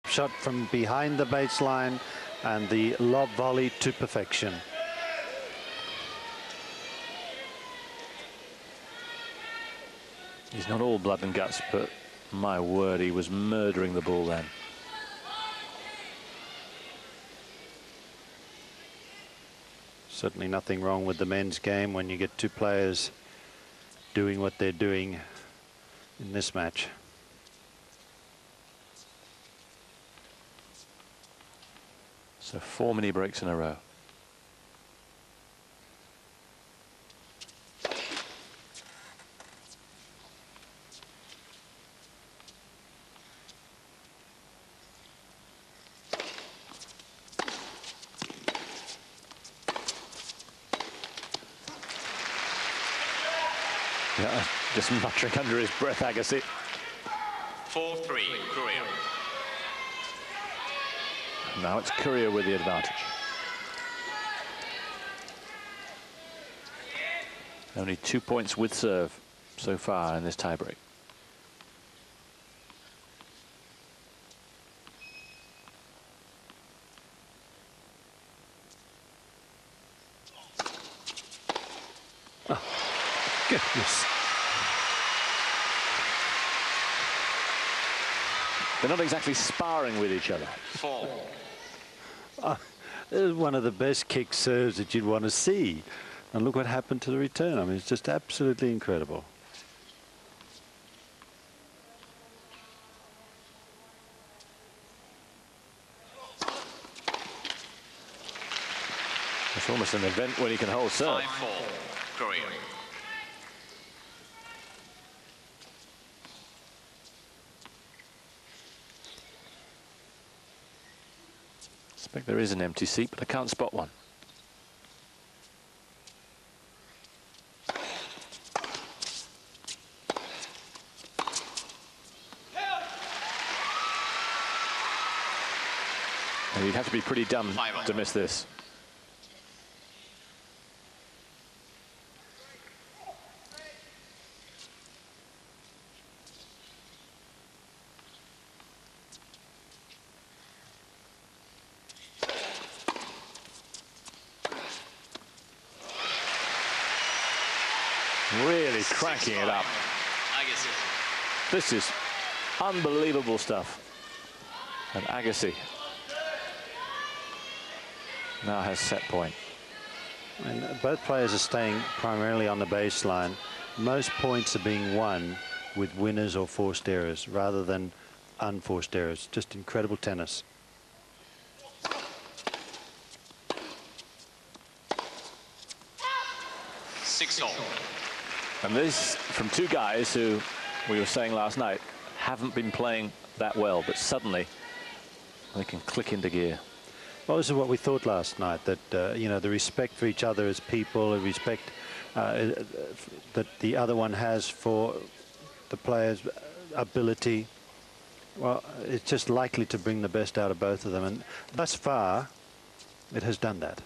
shot from behind the baseline and the lob volley to perfection. He's not all blood and guts, but my word, he was murdering the ball then. Certainly nothing wrong with the men's game when you get two players doing what they're doing in this match. So 4 mini breaks in a row. Yeah, just muttering under his breath, Agassi. 4-3, courier. Now it's courier with the advantage. Only 2 points with serve so far in this tiebreak. Oh, goodness. They're not exactly sparring with each other. 4. This is one of the best kick serves that you'd want to see. And look what happened to the return. I mean, it's just absolutely incredible. It's almost an event when he can hold serve. 5-4, courier. I suspect there is an empty seat, but I can't spot one. And you'd have to be pretty dumb to miss this. Really cranking it up. This is unbelievable stuff. And Agassi now has set point. And both players are staying primarily on the baseline. Most points are being won with winners or forced errors rather than unforced errors. Just incredible tennis. And this from two guys who, we were saying last night, haven't been playing that well, but suddenly they can click into gear. Well, this is what we thought last night, that, you know, the respect for each other as people, the respect that the other one has for the player's ability, well, it's just likely to bring the best out of both of them. And thus far, it has done that.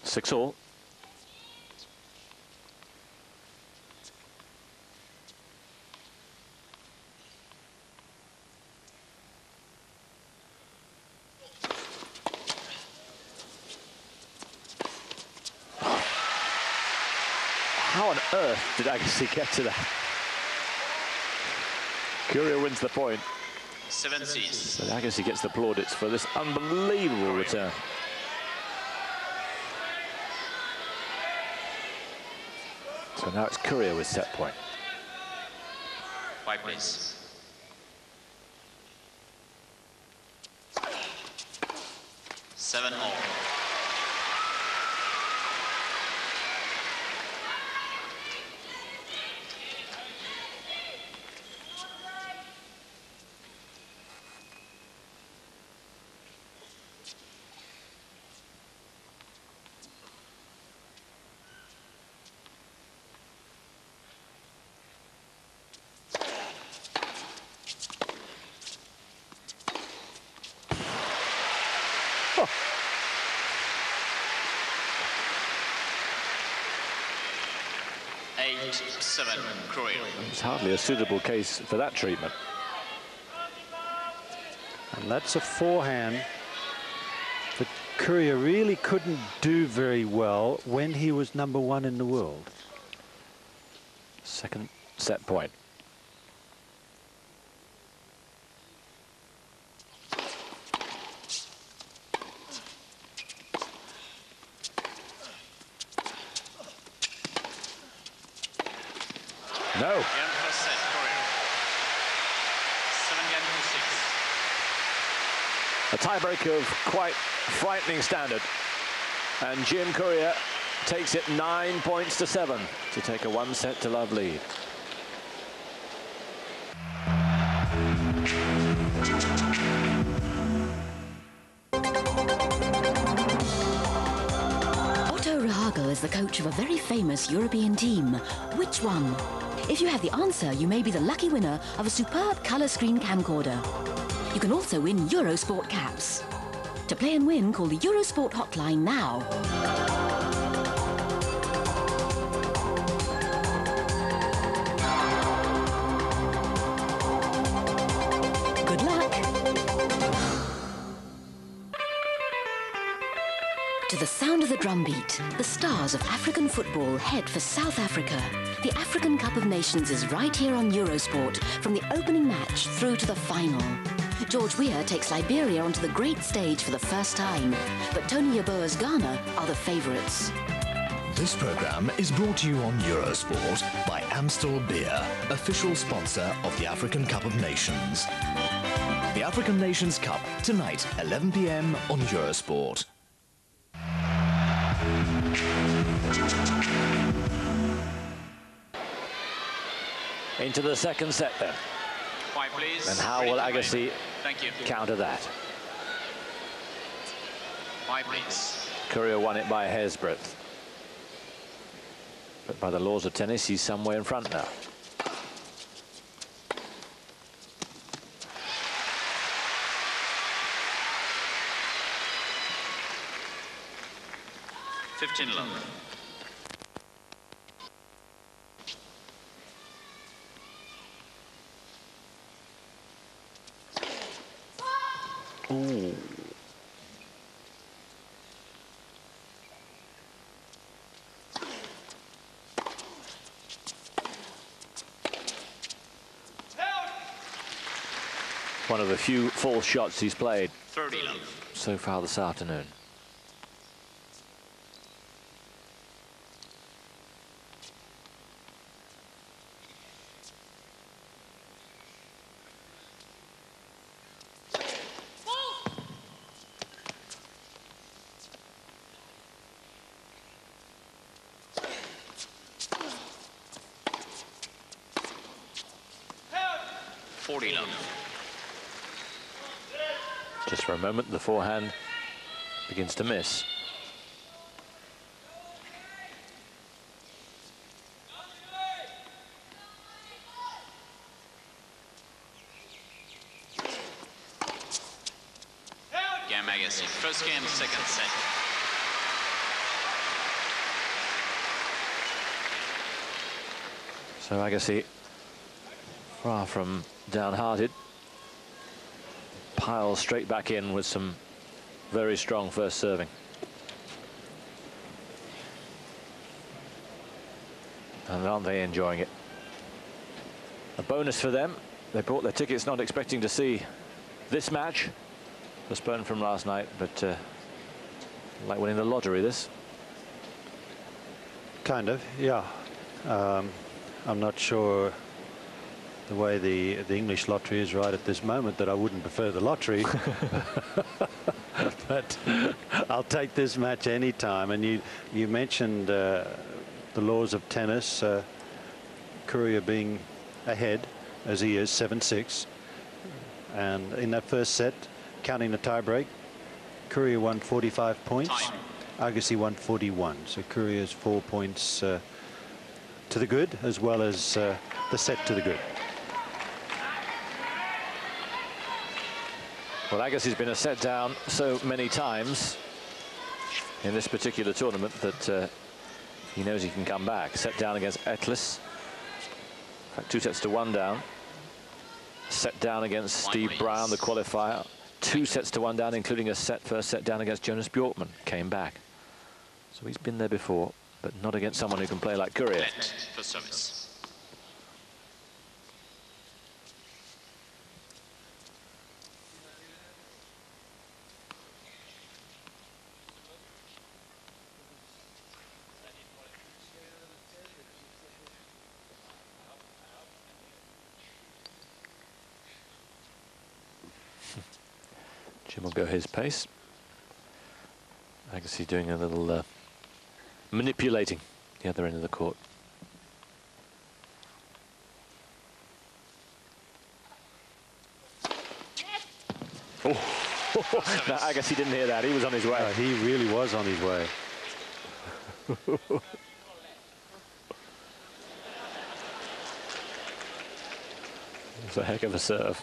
6-all. How on earth did Agassi get to that? Courier wins the point. 17. But Agassi gets the plaudits for this unbelievable return. So now it's courier with set point. 5 please. Seven all. 8-7, courier. It's hardly a suitable case for that treatment. And that's a forehand that Courier really couldn't do very well when he was #1 in the world. Second set point. No. Game first set, courier. 7 game to 6. A tiebreak of quite frightening standard. And Jim Courier takes it 9 points to 7 to take a 1-set-to-love lead. Otto Rehagel is the coach of a very famous European team. Which one? If you have the answer, you may be the lucky winner of a superb colour screen camcorder. You can also win Eurosport caps. To play and win, call the Eurosport hotline now. Good luck. To the sound of the drumbeat, the stars of African football head for South Africa. The African Cup of Nations is right here on Eurosport, from the opening match through to the final. George Weah takes Liberia onto the great stage for the first time, but Tony Yeboah's Ghana are the favourites. This programme is brought to you on Eurosport by Amstel Beer, official sponsor of the African Cup of Nations. The African Nations Cup, tonight, 11 p.m. on Eurosport. Into the second set then. White, please. And how will Agassi counter that? White, please. Courier won it by a hair's breadth. But by the laws of tennis, he's somewhere in front now. love. Ooh. One of the few false shots he's played 30 love. so far this afternoon. Just for a moment, the forehand begins to miss. Game Agassi. First game, second set. So Agassi, far from downhearted, piles straight back in with some very strong first serving. And aren't they enjoying it? A bonus for them. They bought their tickets not expecting to see this match, postponed from last night, but like winning the lottery, this. Kind of, yeah. I'm not sure the way the English lottery is right at this moment that I wouldn't prefer the lottery. But I'll take this match any time. And you mentioned the laws of tennis, Courier being ahead as he is 7-6, and in that first set, counting the tiebreak, Courier won 45 points. Agassi won 41. So Courier's 4 points to the good, as well as the set to the good. Well, Agassi's been a set down so many times in this particular tournament that He knows he can come back. Set down against Etlis. In fact, 2-1 down. Set down against Steve Brown, the qualifier. 2 1 down, including a first set down against Jonas Bjorkman. Came back. So he's been there before, but not against someone who can play like Courier. For service. Jim will go his pace. Agassi doing a little manipulating the other end of the court. Oh, no, Agassi didn't hear that. He was on his way. He really was on his way. It's a heck of a serve.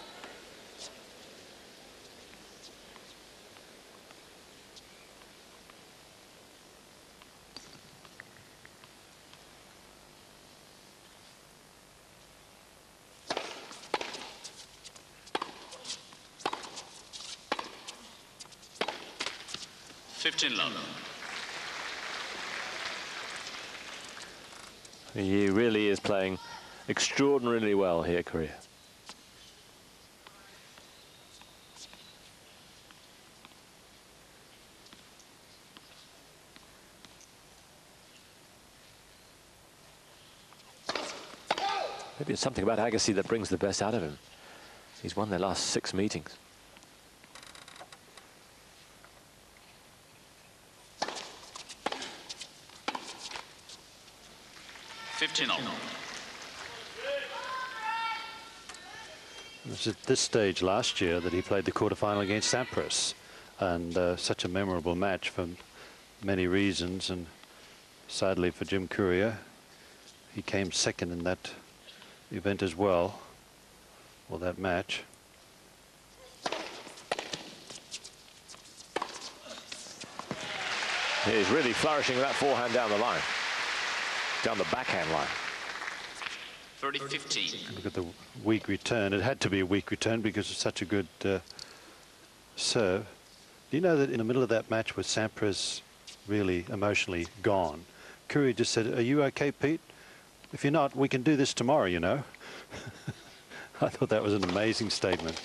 He really is playing extraordinarily well here, Courier. Maybe it's something about Agassi that brings the best out of him. He's won their last 6 meetings. It was at this stage last year that he played the quarterfinal against Sampras, and such a memorable match for many reasons, and sadly for Jim Courier, he came second in that event as well, or that match. He's really flourishing with that forehand down the line, down the backhand line. 30-15. Look at the weak return. It had to be a weak return because it's such a good serve. Do you know that in the middle of that match with Sampras really emotionally gone, Courier just said, "Are you okay, Pete? If you're not, we can do this tomorrow, you know." I thought that was an amazing statement.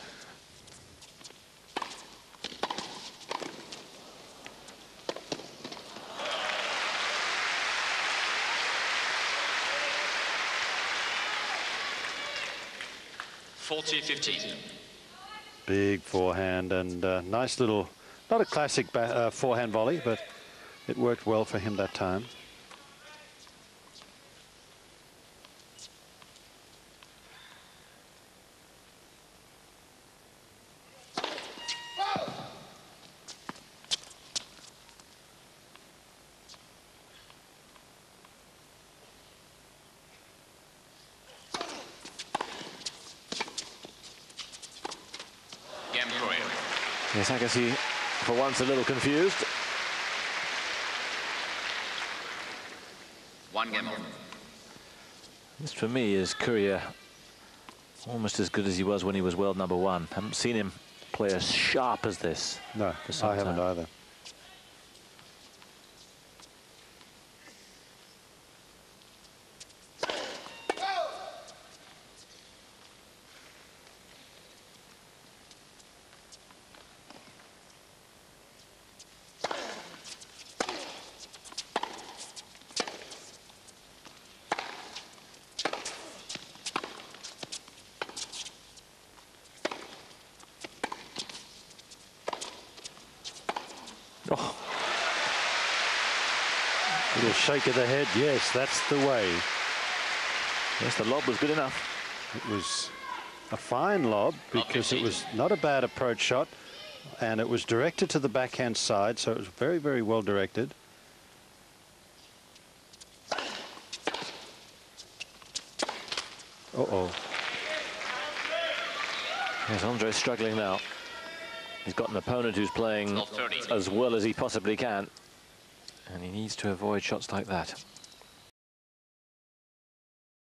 Big forehand and nice little, not a classic forehand volley, but it worked well for him that time. Yes, Agassi, for once, a little confused. 1 game over. This, for me, is Courier almost as good as he was when he was world #1. Haven't seen him play as sharp as this. No, I haven't either. Oh. Little shake of the head. Yes, that's the way. Yes, the lob was good enough. It was a fine lob because it was not a bad approach shot, and it was directed to the backhand side, so it was very, very well directed. Uh-oh. Yes, Andre's struggling now. He's got an opponent who's playing as well as he possibly can, and he needs to avoid shots like that.